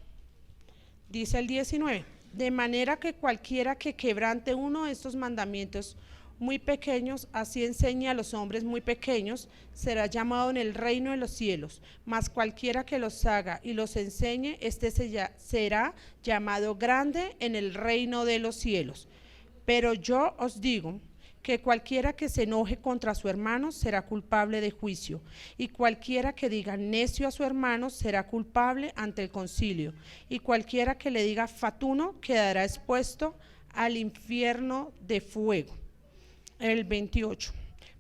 Dice el 19, de manera que cualquiera que quebrante uno de estos mandamientos muy pequeños, así enseña a los hombres muy pequeños, será llamado en el reino de los cielos, mas cualquiera que los haga y los enseñe, será llamado grande en el reino de los cielos. Pero yo os digo que cualquiera que se enoje contra su hermano será culpable de juicio, y cualquiera que diga necio a su hermano será culpable ante el concilio, y cualquiera que le diga fatuno quedará expuesto al infierno de fuego. El 28.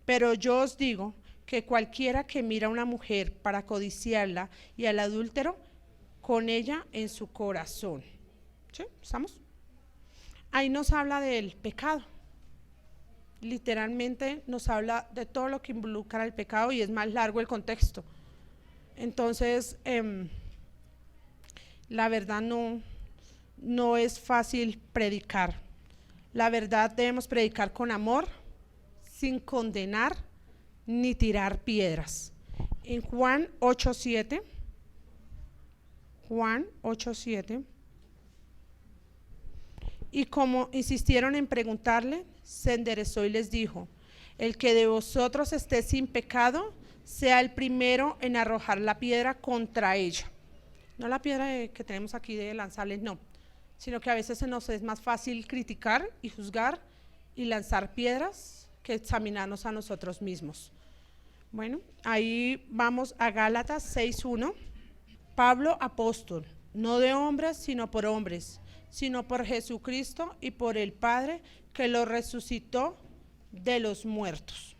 Pero yo os digo que cualquiera que mira a una mujer para codiciarla y al adúltero con ella en su corazón. ¿Sí? ¿Estamos? Ahí nos habla del pecado. Literalmente nos habla de todo lo que involucra el pecado y es más largo el contexto. Entonces, la verdad no es fácil predicar. La verdad debemos predicar con amor, sin condenar ni tirar piedras. En Juan 8:7, y como insistieron en preguntarle, se enderezó y les dijo, el que de vosotros esté sin pecado, sea el primero en arrojar la piedra contra ella. No la piedra que tenemos aquí de lanzarles, no, sino que a veces se nos es más fácil criticar y juzgar y lanzar piedras que examinarnos a nosotros mismos. Bueno, ahí vamos a Gálatas 6:1. Pablo, apóstol, no de hombres, sino por hombres, sino por Jesucristo y por el Padre, que lo resucitó de los muertos.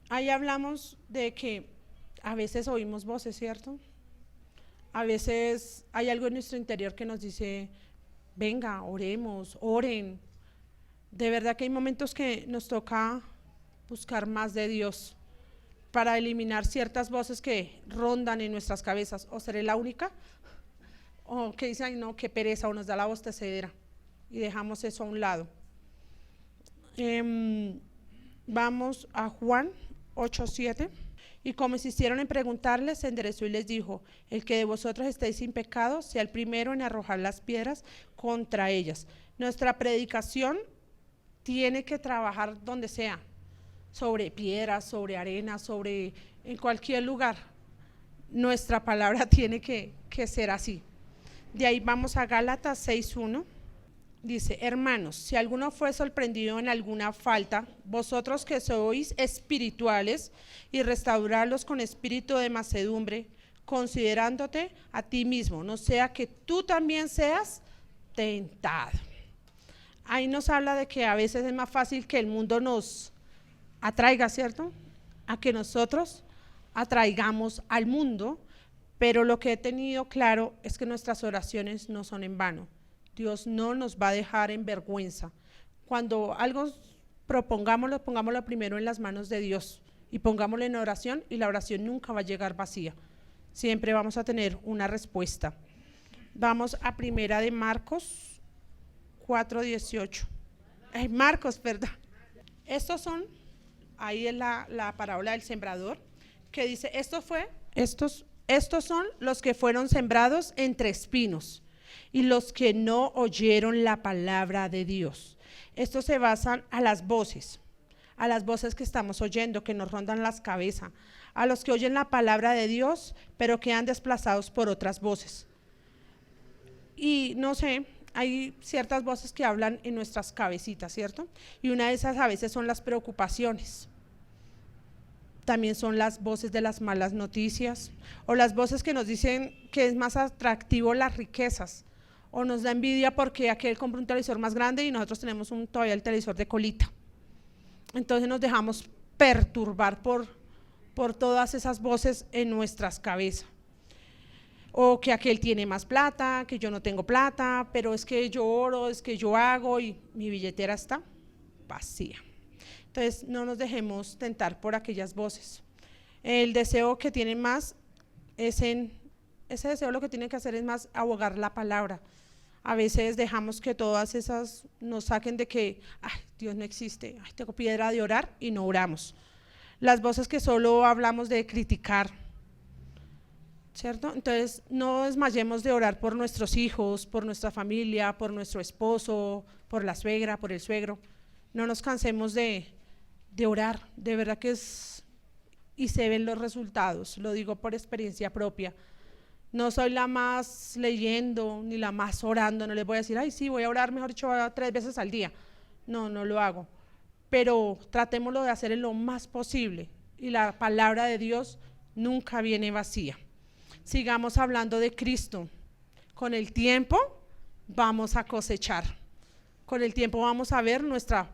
Ahí hablamos de que a veces oímos voces, ¿cierto? A veces hay algo en nuestro interior que nos dice, venga, oremos, oren. De verdad que hay momentos que nos toca buscar más de Dios para eliminar ciertas voces que rondan en nuestras cabezas. ¿O seré la única? O que dicen, ay no, qué pereza, o nos da la bostecedera y dejamos eso a un lado. Vamos a Juan 8:7. Y como insistieron en preguntarle, se enderezó y les dijo, el que de vosotros estéis sin pecado, sea el primero en arrojar las piedras contra ellas. Nuestra predicación tiene que trabajar donde sea, sobre piedras, sobre arena, en cualquier lugar. Nuestra palabra tiene que ser así. De ahí vamos a Gálatas 6:1. Dice, hermanos, si alguno fue sorprendido en alguna falta, vosotros que sois espirituales, y restaurarlos con espíritu de mansedumbre, considerándote a ti mismo, no sea que tú también seas tentado. Ahí nos habla de que a veces es más fácil que el mundo nos atraiga, ¿cierto? A que nosotros atraigamos al mundo, pero lo que he tenido claro es que nuestras oraciones no son en vano. Dios no nos va a dejar en vergüenza. Cuando algo pongámoslo primero en las manos de Dios y pongámoslo en oración, y la oración nunca va a llegar vacía. Siempre vamos a tener una respuesta. Vamos a primera de Marcos 4:18. Marcos, perdón. Estos son, ahí es la parábola del sembrador, que dice, estos son los que fueron sembrados entre espinos y los que no oyeron la palabra de Dios. Estos se basan a las voces que estamos oyendo, que nos rondan las cabezas, a los que oyen la palabra de Dios, pero quedan desplazados por otras voces. Y no sé, hay ciertas voces que hablan en nuestras cabecitas, ¿cierto? Y una de esas a veces son las preocupaciones. También son las voces de las malas noticias o las voces que nos dicen que es más atractivo las riquezas, o nos da envidia porque aquel compra un televisor más grande y nosotros tenemos todavía el televisor de colita. Entonces nos dejamos perturbar por todas esas voces en nuestras cabezas. O que aquel tiene más plata, que yo no tengo plata, pero es que yo oro, es que yo hago y mi billetera está vacía. Entonces no nos dejemos tentar por aquellas voces. El deseo que tienen más ese deseo lo que tienen que hacer es más abogar la palabra. A veces dejamos que todas esas nos saquen de que ay, Dios no existe, ay, tengo piedra de orar y no oramos. Las voces que solo hablamos de criticar, ¿cierto? Entonces no desmayemos de orar por nuestros hijos, por nuestra familia, por nuestro esposo, por la suegra, por el suegro. No nos cansemos de orar, de verdad que es, y se ven los resultados, lo digo por experiencia propia. No soy la más leyendo ni la más orando, no les voy a decir, ay sí, voy a orar mejor dicho 3 veces al día. No, no lo hago, pero tratémoslo de hacer en lo más posible y la palabra de Dios nunca viene vacía. Sigamos hablando de Cristo. Con el tiempo vamos a cosechar, con el tiempo vamos a ver nuestra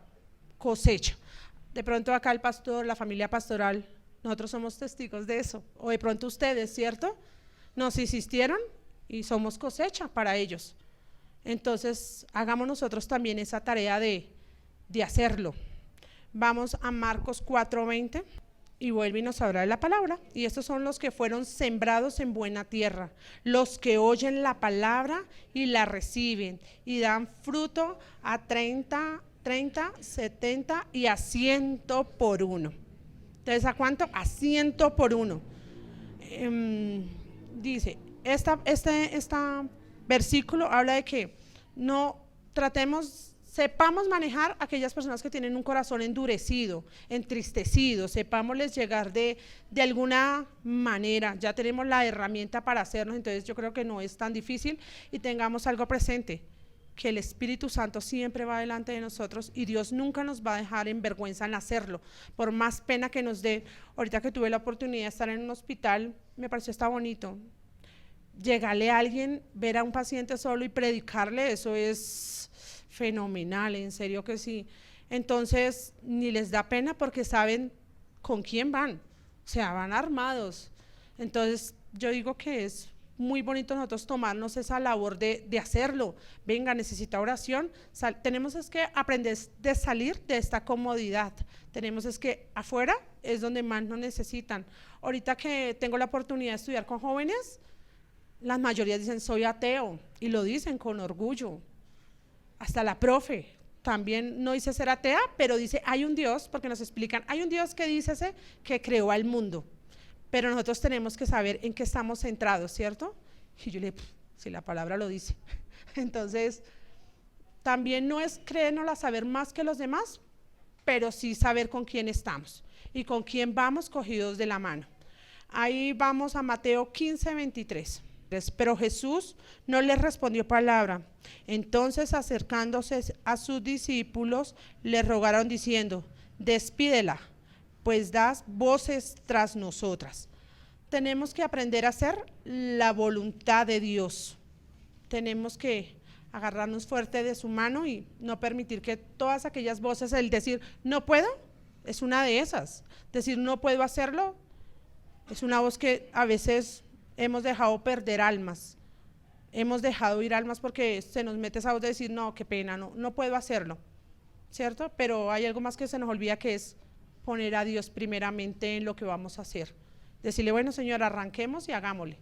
cosecha. De pronto acá el pastor, la familia pastoral, nosotros somos testigos de eso, o de pronto ustedes, ¿cierto? Nos insistieron y somos cosecha para ellos. Entonces hagamos nosotros también esa tarea de hacerlo. Vamos a Marcos 4:20 y vuelve y nos habla de la palabra. Y estos son los que fueron sembrados en buena tierra, los que oyen la palabra y la reciben y dan fruto a 30, 70 y a 100 por uno. Entonces, ¿a cuánto? A 100 por uno. Dice, este versículo habla de que no sepamos manejar a aquellas personas que tienen un corazón endurecido, entristecido, sepámosles llegar de alguna manera. Ya tenemos la herramienta para hacernos, entonces yo creo que no es tan difícil y tengamos algo presente, que el Espíritu Santo siempre va delante de nosotros y Dios nunca nos va a dejar en vergüenza en hacerlo, por más pena que nos dé. Ahorita que tuve la oportunidad de estar en un hospital, me pareció está bonito. Llegarle a alguien, ver a un paciente solo y predicarle, eso es fenomenal, en serio que sí. Entonces, ni les da pena porque saben con quién van, o sea, van armados. Entonces, yo digo que es muy bonito nosotros tomarnos esa labor de hacerlo. Venga, necesita oración, tenemos es que aprender de salir de esta comodidad, tenemos es que afuera es donde más nos necesitan. Ahorita que tengo la oportunidad de estudiar con jóvenes, las mayorías dicen soy ateo y lo dicen con orgullo. Hasta la profe también no dice ser atea, pero dice hay un Dios, porque nos explican, hay un Dios que dice que creó al mundo. Pero nosotros tenemos que saber en qué estamos centrados, ¿cierto? Y yo le digo, si la palabra lo dice. Entonces, también no es creérnosla saber más que los demás, pero sí saber con quién estamos y con quién vamos cogidos de la mano. Ahí vamos a Mateo 15:23. Pero Jesús no les respondió palabra. Entonces, acercándose a sus discípulos, le rogaron diciendo, despídela, pues das voces tras nosotras. Tenemos que aprender a hacer la voluntad de Dios. Tenemos que agarrarnos fuerte de su mano y no permitir que todas aquellas voces, el decir no puedo, es una de esas. Decir no puedo hacerlo, es una voz que a veces hemos dejado perder almas. Hemos dejado ir almas porque se nos mete esa voz de decir no, qué pena, no puedo hacerlo, ¿cierto? Pero hay algo más que se nos olvida, que es poner a Dios primeramente en lo que vamos a hacer. Decirle, bueno Señor, arranquemos y hagámosle.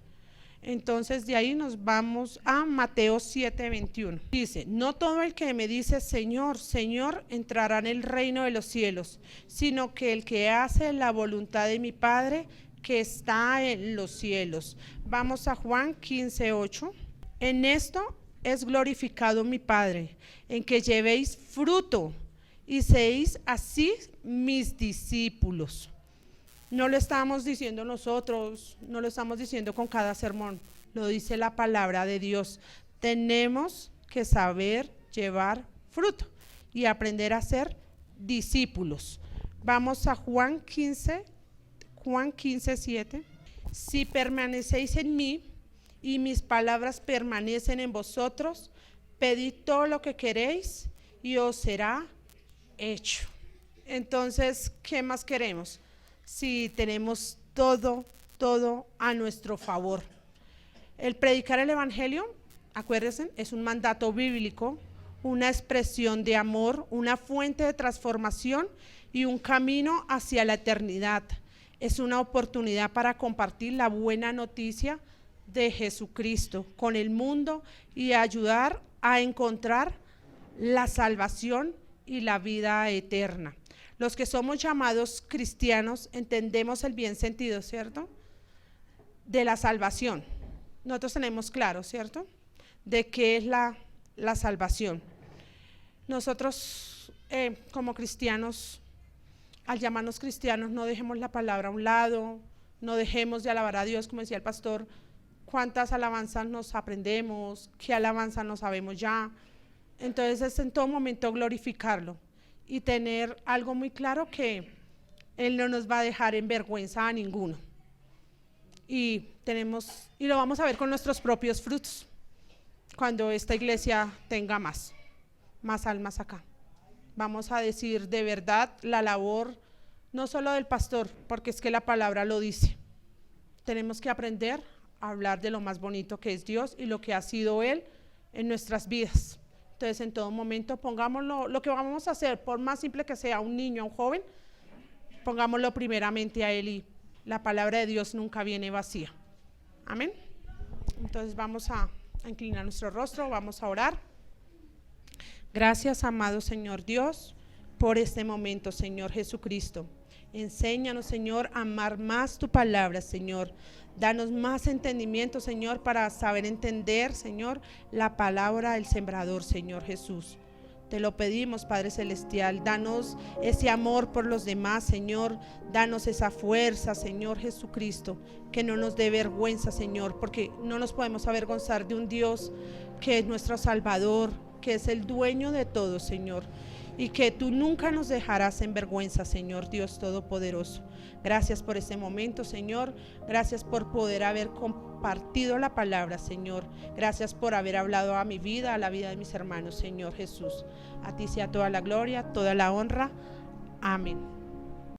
Entonces de ahí nos vamos a Mateo 7:21. Dice, no todo el que me dice Señor, Señor, entrará en el reino de los cielos, sino que el que hace la voluntad de mi Padre que está en los cielos. Vamos a Juan 15:8. En esto es glorificado mi Padre, en que llevéis fruto y seáis así mis discípulos. No lo estamos diciendo nosotros, no lo estamos diciendo con cada sermón, lo dice la palabra de Dios. Tenemos que saber llevar fruto y aprender a ser discípulos. Vamos a Juan 15, Juan 15:7. Si permanecéis en mí y mis palabras permanecen en vosotros, pedid todo lo que queréis y os será hecho. Entonces, ¿qué más queremos? Si tenemos todo a nuestro favor. El predicar el evangelio, acuérdense, es un mandato bíblico, una expresión de amor, una fuente de transformación y un camino hacia la eternidad. Es una oportunidad para compartir la buena noticia de Jesucristo con el mundo y ayudar a encontrar la salvación y la vida eterna. Los que somos llamados cristianos entendemos el bien sentido, ¿cierto? De la salvación. Nosotros tenemos claro, ¿cierto? De qué es la salvación. Nosotros como cristianos, al llamarnos cristianos, no dejemos la palabra a un lado, no dejemos de alabar a Dios, como decía el pastor. ¿Cuántas alabanzas nos aprendemos? ¿Qué alabanza no sabemos ya? Entonces es en todo momento glorificarlo y tener algo muy claro, que Él no nos va a dejar en vergüenza a ninguno. Y lo vamos a ver con nuestros propios frutos cuando esta iglesia tenga más almas acá. Vamos a decir de verdad la labor, no solo del pastor, porque es que la palabra lo dice. Tenemos que aprender a hablar de lo más bonito que es Dios y lo que ha sido Él en nuestras vidas. Entonces, en todo momento, pongámoslo, lo que vamos a hacer, por más simple que sea, un niño, un joven, pongámoslo primeramente a Él, y la palabra de Dios nunca viene vacía. Amén. Entonces vamos a inclinar nuestro rostro, vamos a orar. Gracias, amado Señor Dios, por este momento, Señor Jesucristo. Enséñanos, Señor, a amar más tu palabra, Señor. Danos más entendimiento, Señor, para saber entender, Señor, la palabra del sembrador, Señor Jesús. Te lo pedimos, Padre Celestial. Danos ese amor por los demás, Señor. Danos esa fuerza, Señor Jesucristo, que no nos dé vergüenza, Señor, porque no nos podemos avergonzar de un Dios que es nuestro Salvador, que es el dueño de todo, Señor, y que tú nunca nos dejarás en vergüenza, Señor Dios Todopoderoso. Gracias por este momento, Señor. Gracias por poder haber compartido la palabra, Señor. Gracias por haber hablado a mi vida, a la vida de mis hermanos, Señor Jesús. A ti sea toda la gloria, toda la honra. Amén.